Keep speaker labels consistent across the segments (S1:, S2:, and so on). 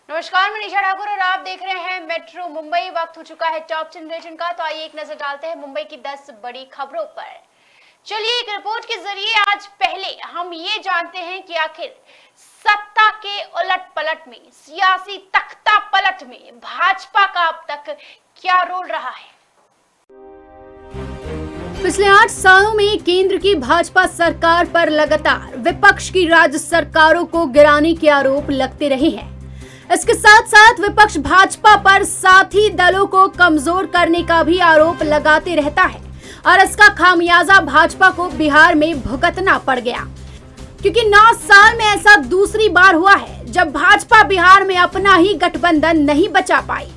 S1: नमस्कार, मैं निशा ठाकुर और आप देख रहे हैं मेट्रो मुंबई। वक्त हो चुका है टॉप 10 बुलेटिन का, तो आइए एक नजर डालते हैं मुंबई की 10 बड़ी खबरों पर। चलिए एक रिपोर्ट के जरिए आज पहले हम ये जानते हैं कि आखिर सत्ता के उलट पलट में, सियासी तख्ता पलट में भाजपा का अब तक क्या रोल रहा है।
S2: पिछले 8 सालों में केंद्र की भाजपा सरकार पर लगातार विपक्ष की राज्य सरकारों को गिराने के आरोप लगते रहे हैं। इसके साथ साथ विपक्ष भाजपा पर साथी दलों को कमजोर करने का भी आरोप लगाते रहता है और इसका खामियाजा भाजपा को बिहार में भुगतना पड़ गया, क्योंकि 9 साल में ऐसा दूसरी बार हुआ है जब भाजपा बिहार में अपना ही गठबंधन नहीं बचा पाई।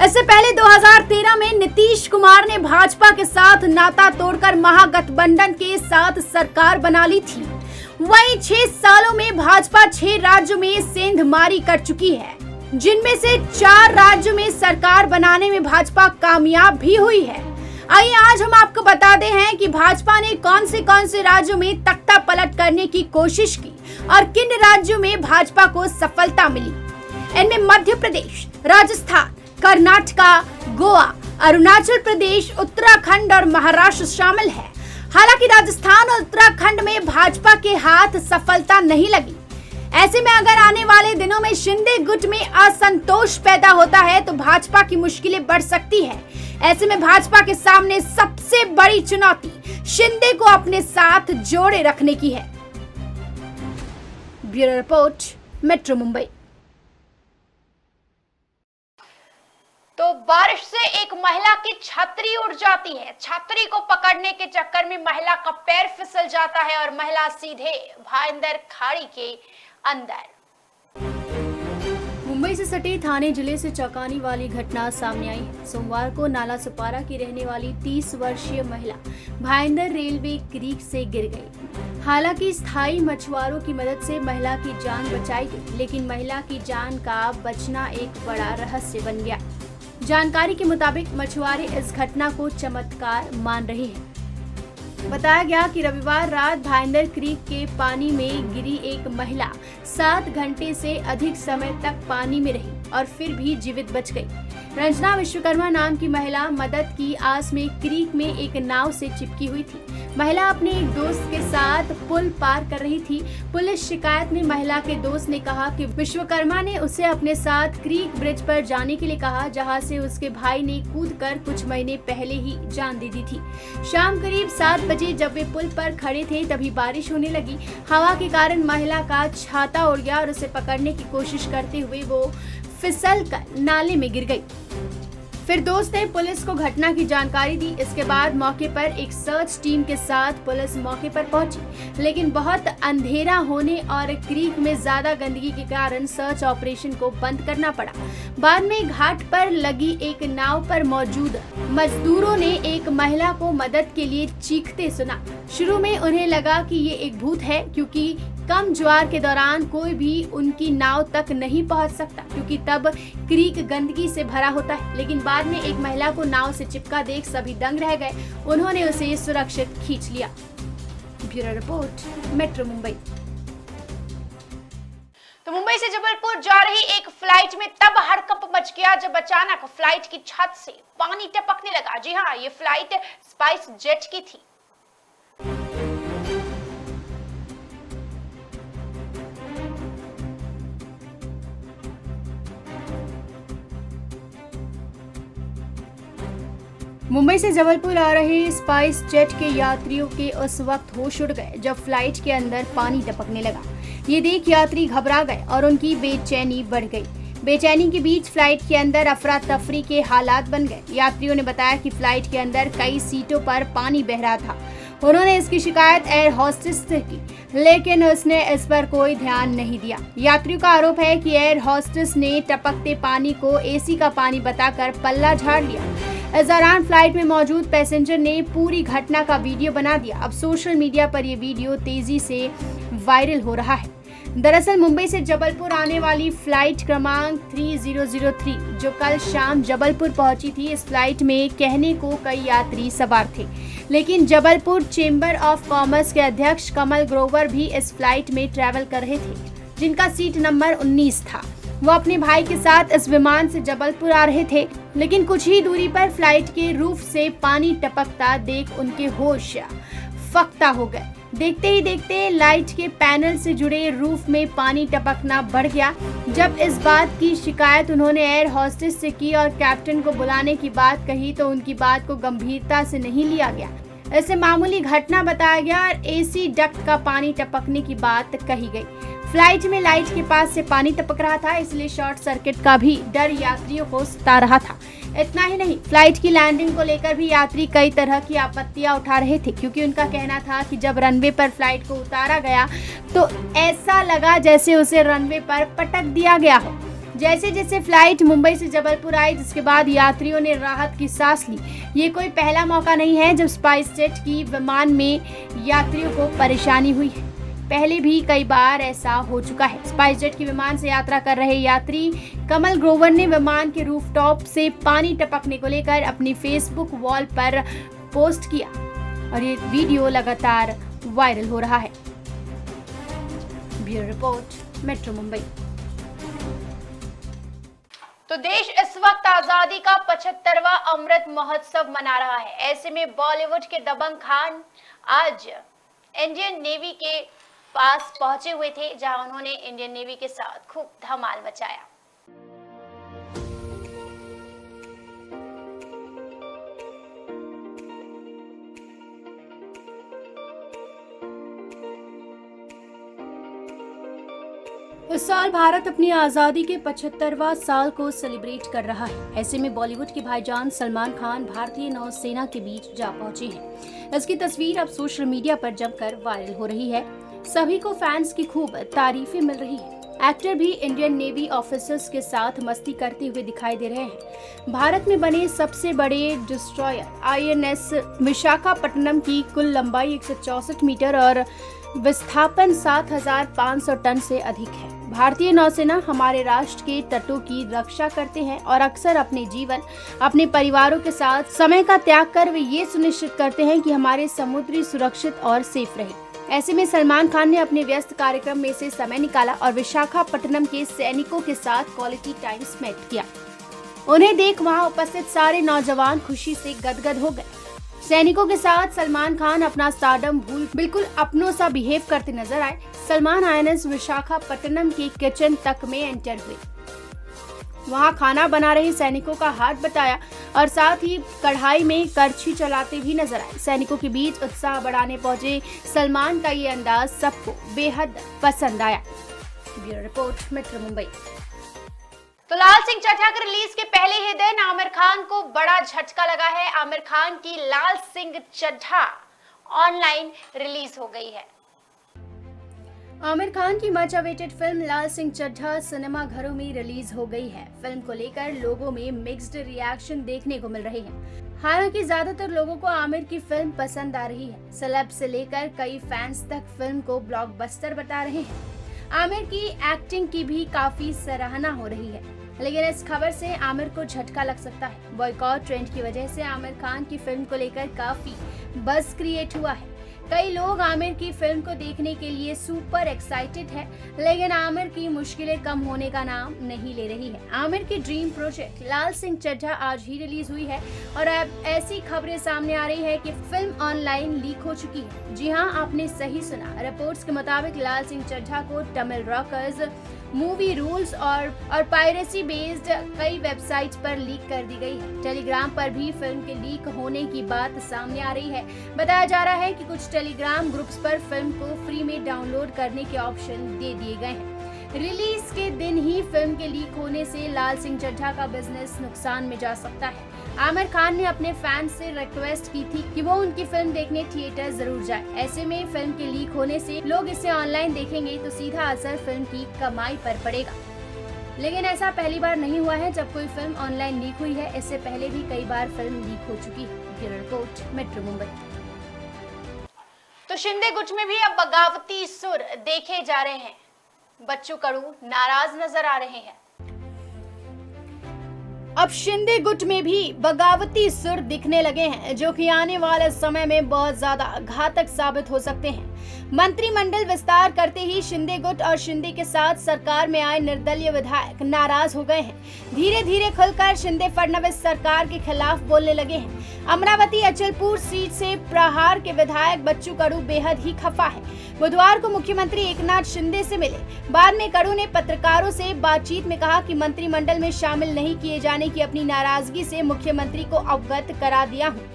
S2: इससे पहले 2013 में नीतीश कुमार ने भाजपा के साथ नाता तोड़कर महागठबंधन के साथ सरकार बना ली थी। वहीं 6 सालों में भाजपा 6 राज्यों में सेंधमारी कर चुकी है, जिनमें से 4 राज्यों में सरकार बनाने में भाजपा कामयाब भी हुई है। आइए आज हम आपको बता दें हैं कि भाजपा ने कौन से राज्यों में तख्ता पलट करने की कोशिश की और किन राज्यों में भाजपा को सफलता मिली। इनमें मध्य प्रदेश, राजस्थान, कर्नाटका, गोवा, अरुणाचल प्रदेश, उत्तराखंड और महाराष्ट्र शामिल है। हालांकि राजस्थान और उत्तराखंड में भाजपा के हाथ सफलता नहीं लगी। ऐसे में अगर आने वाले दिनों में शिंदे गुट में असंतोष पैदा होता है तो भाजपा की मुश्किलें बढ़ सकती है। ऐसे में भाजपा के सामने सबसे बड़ी चुनौती शिंदे को अपने साथ जोड़े रखने की है। Bureau report, metro Mumbai.
S1: तो बारिश से एक महिला की छतरी उड़ जाती है। छतरी को पकड़ने के चक्कर में महिला का पैर फिसल जाता है और महिला सीधे भाईंदर खाड़ी के अंदर।
S2: मुंबई से सटे थाने जिले से चौंकाने वाली घटना सामने आई है। सोमवार को नाला सुपारा की रहने वाली 30 वर्षीय महिला भाईंदर रेलवे क्रीक से गिर गई। हालांकि स्थायी मछुआरों की मदद से महिला की जान बचाई गई, लेकिन महिला की जान का बचना एक बड़ा रहस्य बन गया। जानकारी के मुताबिक मछुआरे इस घटना को चमत्कार मान रहे हैं। बताया गया कि रविवार रात भाईंदर क्रीक के पानी में गिरी एक महिला 7 घंटे से अधिक समय तक पानी में रही और फिर भी जीवित बच गई। रंजना विश्वकर्मा नाम की महिला मदद की आस में क्रीक में एक नाव से चिपकी हुई थी। महिला अपने एक दोस्त के साथ पुल पार कर रही थी। पुलिस शिकायत में महिला के दोस्त ने कहा कि विश्वकर्मा ने उसे अपने साथ क्रीक ब्रिज पर जाने के लिए कहा, जहां से उसके भाई ने कूदकर कुछ महीने पहले ही जान दे दी थी। शाम करीब 7 बजे जब वे पुल पर खड़े थे तभी बारिश होने लगी। हवा के कारण महिला का छाता उड़ गया और उसे पकड़ने की कोशिश करते हुए वो फिसलकर नाले में गिर गई। फिर दोस्त ने पुलिस को घटना की जानकारी दी। इसके बाद मौके पर एक सर्च टीम के साथ पुलिस मौके पर पहुंची, लेकिन बहुत अंधेरा होने और क्रीक में ज्यादा गंदगी के कारण सर्च ऑपरेशन को बंद करना पड़ा। बाद में घाट पर लगी एक नाव पर मौजूद मजदूरों ने एक महिला को मदद के लिए चीखते सुना। शुरू में उन्हें लगा कि ये एक भूत है, क्योंकि कम ज्वार के दौरान कोई भी उनकी नाव तक नहीं पहुंच सकता, क्योंकि तब क्रीक गंदगी से भरा होता है। लेकिन बाद में एक महिला को नाव से चिपका देख सभी दंग रह गए। उन्होंने उसे सुरक्षित खींच लिया। Bureau report, metro Mumbai.
S1: तो मुंबई से जबलपुर जा रही एक फ्लाइट में तब हड़कंप मच गया जब अचानक फ्लाइट की छत से पानी टपकने लगा। जी हाँ, ये फ्लाइट स्पाइस जेट की थी।
S2: मुंबई से जबलपुर आ रहे स्पाइस जेट के यात्रियों के उस वक्त होश उड़ गए जब फ्लाइट के अंदर पानी टपकने लगा। ये देख यात्री घबरा गए और उनकी बेचैनी बढ़ गई। बेचैनी के बीच फ्लाइट के अंदर अफरा तफरी के हालात बन गए। यात्रियों ने बताया कि फ्लाइट के अंदर कई सीटों पर पानी बह रहा था। उन्होंने इसकी शिकायत एयर होस्टेस से की, लेकिन उसने इस पर कोई ध्यान नहीं दिया। यात्रियों का आरोप है कि एयर होस्टेस ने टपकते पानी को एसी का पानी बताकर पल्ला झाड़ लिया। इस दौरान फ्लाइट में मौजूद पैसेंजर ने पूरी घटना का वीडियो बना दिया। अब सोशल मीडिया पर यह वीडियो तेजी से वायरल हो रहा है। दरअसल मुंबई से जबलपुर आने वाली फ्लाइट क्रमांक 3003 जो कल शाम जबलपुर पहुंची थी, इस फ्लाइट में कहने को कई यात्री सवार थे, लेकिन जबलपुर चेंबर ऑफ कॉमर्स के अध्यक्ष कमल ग्रोवर भी इस फ्लाइट में ट्रैवल कर रहे थे, जिनका सीट नंबर 19 था। वो अपने भाई के साथ इस विमान से जबलपुर आ रहे थे, लेकिन कुछ ही दूरी पर फ्लाइट के रूफ से पानी टपकता देख उनके होश फक्ता हो गए। देखते ही देखते लाइट के पैनल से जुड़े रूफ में पानी टपकना बढ़ गया। जब इस बात की शिकायत उन्होंने एयर होस्टेस से की और कैप्टन को बुलाने की बात कही तो उनकी बात को गंभीरता से नहीं लिया गया। इसे मामूली घटना बताया गया और एसी डक्ट का पानी टपकने की बात कही गई। फ्लाइट में लाइट के पास से पानी टपक रहा था, इसलिए शॉर्ट सर्किट का भी डर यात्रियों को सता रहा था। इतना ही नहीं, फ्लाइट की लैंडिंग को लेकर भी यात्री कई तरह की आपत्तियां उठा रहे थे, क्योंकि उनका कहना था कि जब रनवे पर फ्लाइट को उतारा गया तो ऐसा लगा जैसे उसे रनवे पर पटक दिया गया हो। जैसे जैसे फ्लाइट मुंबई से जबलपुर आई, जिसके बाद यात्रियों ने राहत की सांस ली। ये कोई पहला मौका नहीं है जब स्पाइस जेट की विमान में यात्रियों को परेशानी हुई है। पहले भी कई बार ऐसा हो चुका है। स्पाइस जेट की विमान से यात्रा कर रहे यात्री कमल ग्रोवर ने विमान के रूफटॉप से पानी टपकने को लेकर अपनी फेसबुक वॉल पर पोस्ट किया और ये वीडियो लगातार वायरल हो रहा है। Bureau report, metro Mumbai.
S1: तो देश इस वक्त आजादी का 75वां अमृत महोत्सव मना रहा है। ऐसे में बॉलीवुड के दबंग खान आज इंडियन नेवी के पास पहुंचे हुए थे, जहां उन्होंने इंडियन नेवी के साथ खूब धमाल मचाया।
S2: इस साल भारत अपनी आजादी के 75वां साल को सेलिब्रेट कर रहा है। ऐसे में बॉलीवुड के भाईजान सलमान खान भारतीय नौसेना के बीच जा पहुंचे हैं। इसकी तस्वीर अब सोशल मीडिया पर जमकर वायरल हो रही है। सभी को फैंस की खूब तारीफें मिल रही है। एक्टर भी इंडियन नेवी ऑफिसर्स के साथ मस्ती करते हुए दिखाई दे रहे हैं। भारत में बने सबसे बड़े डिस्ट्रॉयर INS विशाखापट्टनम की कुल लंबाई 164 मीटर और विस्थापन 7,500 टन से अधिक है। भारतीय नौसेना हमारे राष्ट्र के तटों की रक्षा करते हैं और अक्सर अपने जीवन, अपने परिवारों के साथ समय का त्याग कर वे ये सुनिश्चित करते हैं कि हमारे समुद्री सुरक्षित और सेफ रहे। ऐसे में सलमान खान ने अपने व्यस्त कार्यक्रम में से समय निकाला और विशाखापट्टनम के सैनिकों के साथ क्वालिटी टाइम स्पेंड किया। उन्हें देख वहां उपस्थित सारे नौजवान खुशी से गदगद हो गए। सैनिकों के साथ सलमान खान अपना स्टारडम भूल बिल्कुल अपनों सा बिहेव करते नजर आए। सलमान INS विशाखापट्टनम के किचन तक में एंटर हुए, वहां खाना बना रहे सैनिकों का हाथ बटाया और साथ ही कढ़ाई में करछी चलाते भी नजर आए। सैनिकों के बीच उत्साह बढ़ाने पहुंचे सलमान का ये अंदाज सबको बेहद पसंद आया। Bureau report, metro Mumbai.
S1: तो लाल सिंह चड्ढा के रिलीज के पहले ही दिन आमिर खान को बड़ा झटका लगा है। आमिर खान की लाल सिंह चड्ढा ऑनलाइन रिलीज हो गई है।
S2: आमिर खान की मच अवेटेड फिल्म लाल सिंह चड्ढा सिनेमा घरों में रिलीज हो गई है। फिल्म को लेकर लोगों में मिक्स्ड रिएक्शन देखने को मिल रहे हैं। हालांकि ज्यादातर लोगों को आमिर की फिल्म पसंद आ रही है। सेलेब से लेकर कई फैंस तक फिल्म को ब्लॉकबस्टर बता रहे हैं। आमिर की एक्टिंग की भी काफी सराहना हो रही है, लेकिन इस खबर से आमिर को झटका लग सकता है। बॉयकॉट ट्रेंड की वजह से आमिर खान की फिल्म को लेकर काफी बज़ क्रिएट हुआ है। कई लोग आमिर की फिल्म को देखने के लिए सुपर एक्साइटेड है, लेकिन आमिर की मुश्किलें कम होने का नाम नहीं ले रही है। आमिर की ड्रीम प्रोजेक्ट लाल सिंह चड्ढा आज ही रिलीज हुई है और अब ऐसी खबरें सामने आ रही है कि फिल्म ऑनलाइन लीक हो चुकी है। जी हां, आपने सही सुना। रिपोर्ट्स के मुताबिक लाल सिंह चड्ढा को तमिल रॉकर्स, मूवी रूल्स और पायरेसी बेस्ड कई वेबसाइट्स पर लीक कर दी गई है। टेलीग्राम पर भी फिल्म के लीक होने की बात सामने आ रही है। बताया जा रहा है कि कुछ टेलीग्राम ग्रुप्स पर फिल्म को फ्री में डाउनलोड करने के ऑप्शन दे दिए गए हैं। रिलीज के दिन ही फिल्म के लीक होने से लाल सिंह चड्ढा का बिजनेस नुकसान में जा सकता है। आमिर खान ने अपने फैंस से रिक्वेस्ट की थी कि वो उनकी फिल्म देखने थिएटर जरूर जाए। ऐसे में फिल्म के लीक होने से लोग इसे ऑनलाइन देखेंगे तो सीधा असर फिल्म की कमाई पर पड़ेगा। लेकिन ऐसा पहली बार नहीं हुआ है जब कोई फिल्म ऑनलाइन लीक हुई है। इससे पहले भी कई बार फिल्म लीक हो चुकी है। Bureau report, metro Mumbai.
S1: तो शिंदे गुट में भी अब बगावती सुर देखे जा रहे हैं। बच्चू कडू नाराज नजर आ रहे हैं।
S2: अब शिंदे गुट में भी बगावती सुर दिखने लगे हैं, जो कि आने वाले समय में बहुत ज्यादा घातक साबित हो सकते हैं। मंत्रिमंडल विस्तार करते ही शिंदे गुट और शिंदे के साथ सरकार में आए निर्दलीय विधायक नाराज हो गए हैं। धीरे धीरे खुलकर शिंदे फडणवीस सरकार के खिलाफ बोलने लगे हैं। अमरावती अचलपुर सीट से प्रहार के विधायक बच्चू कडू बेहद ही खफा है। बुधवार को मुख्यमंत्री एकनाथ शिंदे से मिले। बाद में कडू ने पत्रकारों से बातचीत में कहा कि मंत्रिमंडल में शामिल नहीं किए जाने की अपनी नाराजगी से मुख्यमंत्री को अवगत करा दिया हूँ।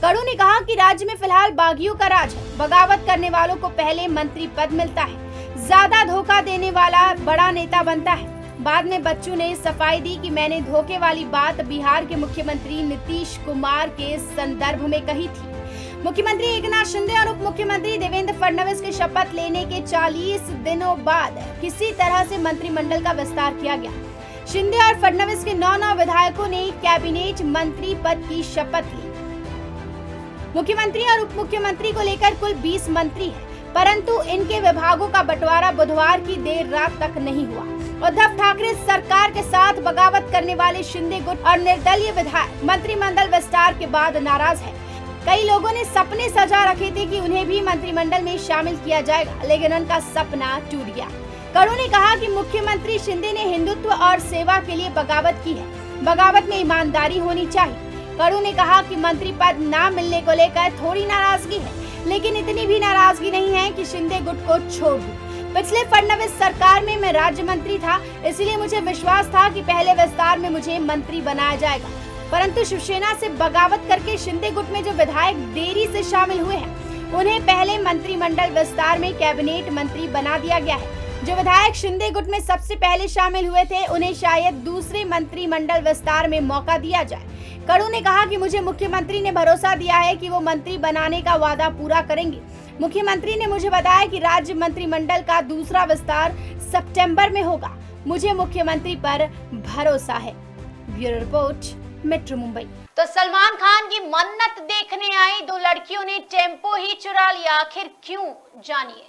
S2: कडू ने कहा कि राज्य में फिलहाल बागियों का राज है। बगावत करने वालों को पहले मंत्री पद मिलता है, ज्यादा धोखा देने वाला बड़ा नेता बनता है। बाद में बच्चू ने सफाई दी कि मैंने धोखे वाली बात बिहार के मुख्यमंत्री नीतीश कुमार के संदर्भ में कही थी। मुख्यमंत्री एकनाथ शिंदे और उप मुख्यमंत्री देवेंद्र फडणवीस के शपथ लेने के 40 दिनों बाद किसी तरह से मंत्रिमंडल का विस्तार किया गया। शिंदे और फडणवीस के 9 विधायकों ने कैबिनेट मंत्री पद की शपथ ली। मुख्यमंत्री और उप मुख्यमंत्री को लेकर कुल 20 मंत्री हैं, परंतु इनके विभागों का बंटवारा बुधवार की देर रात तक नहीं हुआ। उद्धव ठाकरे सरकार के साथ बगावत करने वाले शिंदे गुट और निर्दलीय विधायक मंत्रिमंडल विस्तार के बाद नाराज है। कई लोगों ने सपने सजा रखे थे कि उन्हें भी मंत्रिमंडल में शामिल किया जाएगा, लेकिन उनका सपना टूट गया। कडू ने कहा कि मुख्यमंत्री शिंदे ने हिंदुत्व और सेवा के लिए बगावत की है। बगावत में ईमानदारी होनी चाहिए। कडू ने कहा कि मंत्री पद न मिलने को लेकर थोड़ी नाराजगी है, लेकिन इतनी भी नाराजगी नहीं है कि शिंदे गुट को छोड़ दूं। पिछले फडणवीस सरकार में मैं राज्य मंत्री था, इसलिए मुझे विश्वास था कि पहले विस्तार में मुझे मंत्री बनाया जाएगा, परंतु शिवसेना से बगावत करके शिंदे गुट में जो विधायक देरी से शामिल हुए हैं, उन्हें पहले मंत्रिमंडल विस्तार में कैबिनेट मंत्री बना दिया गया है। जो विधायक शिंदे गुट में सबसे पहले शामिल हुए थे, उन्हें शायद दूसरे मंत्रिमंडल विस्तार में मौका दिया जाए। कडू ने कहा कि मुझे मुख्यमंत्री ने भरोसा दिया है कि वो मंत्री बनाने का वादा पूरा करेंगे। मुख्यमंत्री ने मुझे बताया कि राज्य मंत्रिमंडल का दूसरा विस्तार सितंबर में होगा। मुझे मुख्यमंत्री पर भरोसा है। Bureau report, metro Mumbai.
S1: तो सलमान खान की मन्नत देखने आई 2 लड़कियों ने टेम्पो ही चुरा लिया, आखिर क्यों, जानिए।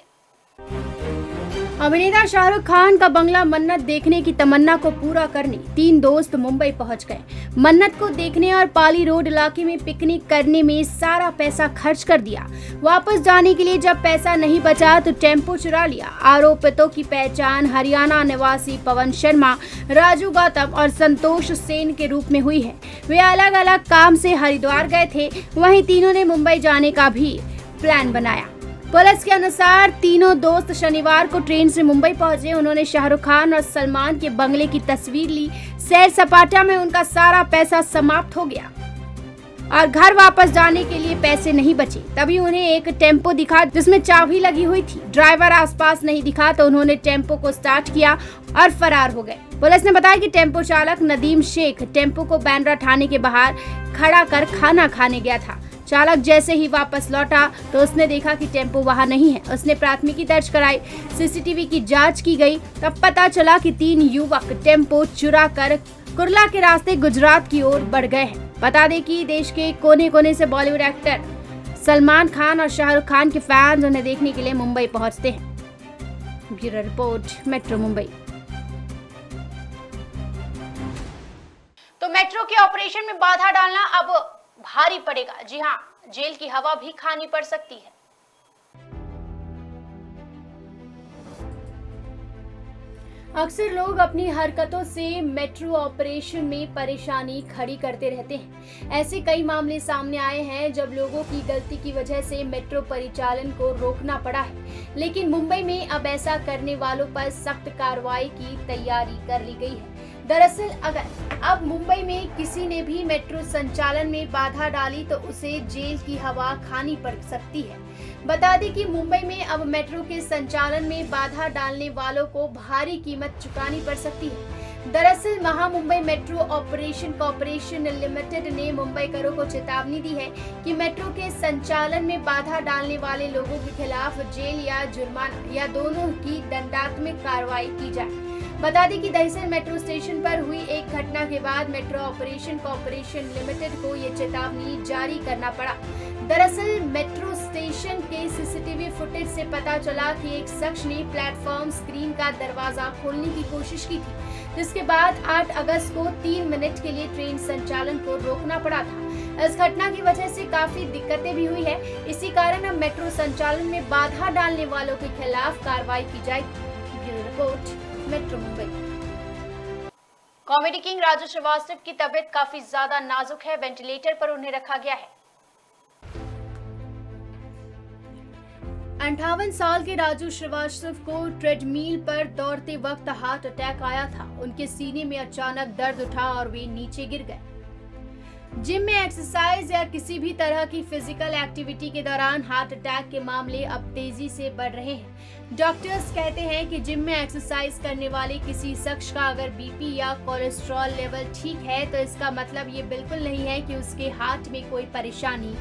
S2: अभिनेता शाहरुख खान का बंगला मन्नत देखने की तमन्ना को पूरा करने 3 दोस्त मुंबई पहुंच गए। मन्नत को देखने और पाली रोड इलाके में पिकनिक करने में सारा पैसा खर्च कर दिया। वापस जाने के लिए जब पैसा नहीं बचा तो टेम्पो चुरा लिया। आरोपितों की पहचान हरियाणा निवासी पवन शर्मा, राजू गौतम और संतोष सेन के रूप में हुई है। वे अलग अलग काम से हरिद्वार गए थे, वहीं तीनों ने मुंबई जाने का भी प्लान बनाया। पुलिस के अनुसार तीनों दोस्त शनिवार को ट्रेन से मुंबई पहुंचे। उन्होंने शाहरुख खान और सलमान के बंगले की तस्वीर ली। सैर सपाटा में उनका सारा पैसा समाप्त हो गया और घर वापस जाने के लिए पैसे नहीं बचे। तभी उन्हें एक टेम्पो दिखा जिसमें चाबी लगी हुई थी। ड्राइवर आसपास नहीं दिखा तो उन्होंने टेम्पो को स्टार्ट किया और फरार हो गए। पुलिस ने बताया कि टेम्पो चालक नदीम शेख टेम्पो को बांद्रा थाने के बाहर खड़ा कर खाना खाने गया था। चालक जैसे ही वापस लौटा तो उसने देखा कि टेम्पो वहां नहीं है। उसने प्राथमिकी दर्ज कराई। सीसीटीवी की जांच की गई। तब पता चला कि 3 युवक टेम्पो चुरा कर कुर्ला के रास्ते गुजरात की ओर बढ़ गए हैं। बता दें कि देश के कोने कोने से बॉलीवुड एक्टर सलमान खान और शाहरुख खान के फैंस उन्हें देखने के लिए मुंबई पहुंचते हैं। Bureau report, metro Mumbai.
S1: तो मेट्रो के ऑपरेशन में बाधा डालना अब भारी पड़ेगा। जी हां, जेल की हवा भी खानी पड़ सकती है।
S2: अक्सर लोग अपनी हरकतों से मेट्रो ऑपरेशन में परेशानी खड़ी करते रहते हैं। ऐसे कई मामले सामने आए हैं जब लोगों की गलती की वजह से मेट्रो परिचालन को रोकना पड़ा है, लेकिन मुंबई में अब ऐसा करने वालों पर सख्त कार्रवाई की तैयारी कर ली गई है। दरअसल अगर अब मुंबई में किसी ने भी मेट्रो संचालन में बाधा डाली तो उसे जेल की हवा खानी पड़ सकती है। बता दें कि मुंबई में अब मेट्रो के संचालन में बाधा डालने वालों को भारी कीमत चुकानी पड़ सकती है। दरअसल Maha Mumbai metro operation corporation limited ने मुंबईकरों को चेतावनी दी है कि मेट्रो के संचालन में बाधा डालने वाले लोगों के खिलाफ जेल या जुर्माना या दोनों की दंडात्मक कार्रवाई की जाए। बता दें कि दहिसर मेट्रो स्टेशन पर हुई एक घटना के बाद मेट्रो ऑपरेशन कॉर्पोरेशन लिमिटेड को ये चेतावनी जारी करना पड़ा। दरअसल मेट्रो स्टेशन के सीसीटीवी फुटेज से पता चला कि एक शख्स ने प्लेटफॉर्म स्क्रीन का दरवाजा खोलने की कोशिश की थी, जिसके बाद 8 अगस्त को 3 मिनट के लिए ट्रेन संचालन को रोकना पड़ा था। इस घटना की वजह से काफी दिक्कतें भी हुई है। इसी कारण अब मेट्रो संचालन में बाधा डालने वालों के खिलाफ कार्रवाई की जाएगी। Bureau report, metro Mumbai.
S1: Comedy king Raju Srivastava की तबीयत काफी ज्यादा नाजुक है, वेंटिलेटर पर उन्हें रखा गया है।
S2: 58 साल के राजू श्रीवास्तव को ट्रेडमिल पर दौड़ते वक्त हार्ट अटैक आया था। उनके सीने में अचानक दर्द उठा और वे नीचे गिर गए। जिम में एक्सरसाइज या किसी भी तरह की फिजिकल एक्टिविटी के दौरान हार्ट अटैक के मामले अब तेजी से बढ़ रहे हैं। डॉक्टर्स कहते हैं कि जिम में एक्सरसाइज करने वाले किसी शख्स का अगर बीपी या कोलेस्ट्रॉल लेवल ठीक है तो इसका मतलब ये बिल्कुल नहीं है कि उसके हार्ट में कोई परेशानी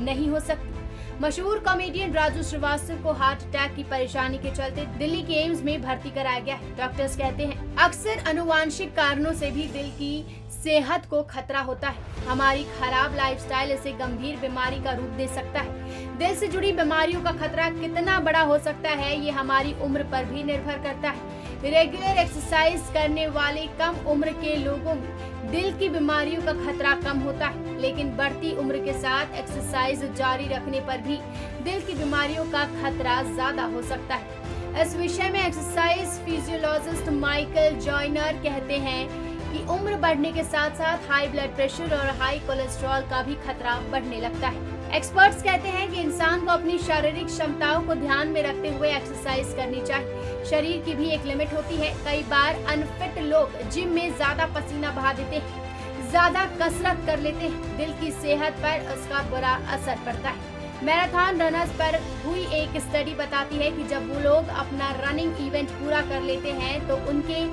S2: नहीं हो सकती। मशहूर कॉमेडियन राजू श्रीवास्तव को हार्ट अटैक की परेशानी के चलते दिल्ली के एम्स में भर्ती कराया गया है। डॉक्टर्स कहते हैं अक्सर अनुवांशिक कारणों से भी दिल की सेहत को खतरा होता है। हमारी खराब लाइफस्टाइल इसे गंभीर बीमारी का रूप दे सकता है। दिल से जुड़ी बीमारियों का खतरा कितना बड़ा हो सकता है ये हमारी उम्र पर भी निर्भर करता है। रेगुलर एक्सरसाइज करने वाले कम उम्र के लोगों में दिल की बीमारियों का खतरा कम होता है, लेकिन बढ़ती उम्र के साथ एक्सरसाइज जारी रखने पर भी दिल की बीमारियों का खतरा ज्यादा हो सकता है। इस विषय में एक्सरसाइज फिजियोलॉजिस्ट माइकल जॉयनर कहते हैं कि उम्र बढ़ने के साथ साथ हाई ब्लड प्रेशर और हाई कोलेस्ट्रॉल का भी खतरा बढ़ने लगता है। एक्सपर्ट्स कहते हैं कि इंसान को अपनी शारीरिक क्षमताओं को ध्यान में रखते हुए एक्सरसाइज करनी चाहिए। शरीर की भी एक लिमिट होती है। कई बार अनफिट लोग जिम में ज्यादा पसीना बहा देते हैं, ज्यादा कसरत कर लेते हैं, दिल की सेहत पर उसका बुरा असर पड़ता है। मैराथन रनर्स पर हुई एक स्टडी बताती है कि जब वो लोग अपना रनिंग इवेंट पूरा कर लेते हैं तो उनके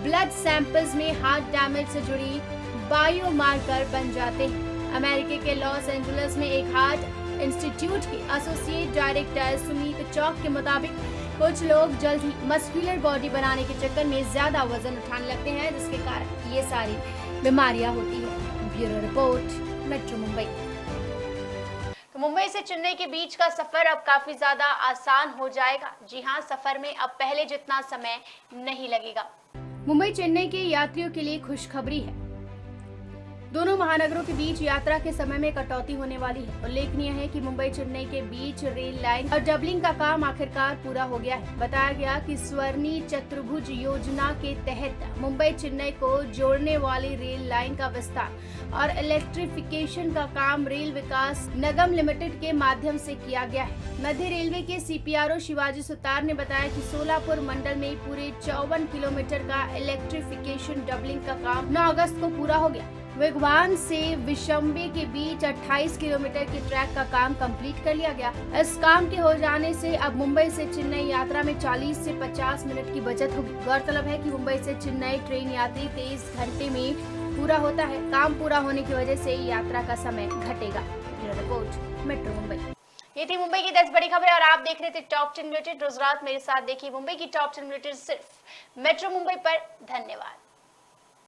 S2: ब्लड सैंपल्स में हार्ट डैमेज से जुड़ी बायोमार्कर बन जाते हैं। अमेरिका के लॉस एंजलिस में एक हार्ट इंस्टीट्यूट के एसोसिएट डायरेक्टर सुमित चौक के मुताबिक कुछ लोग जल्द ही मस्कुलर बॉडी बनाने के चक्कर में ज्यादा वजन उठाने लगते हैं, जिसके कारण ये सारी बीमारियां होती है। Bureau report, metro Mumbai.
S1: तो मुंबई से चेन्नई के बीच का सफर अब काफी ज्यादा आसान हो जाएगा। जी हाँ, सफर में अब पहले जितना समय नहीं लगेगा।
S2: मुंबई चेन्नई के यात्रियों के लिए खुशखबरी है। दोनों महानगरों के बीच यात्रा के समय में कटौती होने वाली है। उल्लेखनीय है कि मुंबई चेन्नई के बीच रेल लाइन और डबलिंग का काम आखिरकार पूरा हो गया है। बताया गया कि स्वर्णी चतुर्भुज योजना के तहत मुंबई चेन्नई को जोड़ने वाली रेल लाइन का विस्तार और इलेक्ट्रिफिकेशन का काम रेल विकास निगम लिमिटेड के माध्यम से किया गया है। मध्य रेलवे के CPRO शिवाजी सुतार ने बताया कि सोलापुर मंडल में पूरे 54 किलोमीटर का इलेक्ट्रिफिकेशन डबलिंग का काम 9 अगस्त को पूरा हो गया। विगवान से विशंबे के बीच 28 किलोमीटर की ट्रैक का काम कंप्लीट कर लिया गया। इस काम के हो जाने से अब मुंबई से चेन्नई यात्रा में 40 से 50 मिनट की बचत होगी। गौरतलब है कि मुंबई से चेन्नई ट्रेन यात्री 23 घंटे में पूरा होता है। काम पूरा होने की वजह से यात्रा का समय घटेगा। Report, metro Mumbai.
S1: ये थी मुंबई की 10 बड़ी खबरें और आप देख रहे थे टॉप 10 मिनट। रोज रात मेरे साथ देखिए मुंबई की टॉप 10 मिनट सिर्फ मेट्रो मुंबई पर। धन्यवाद।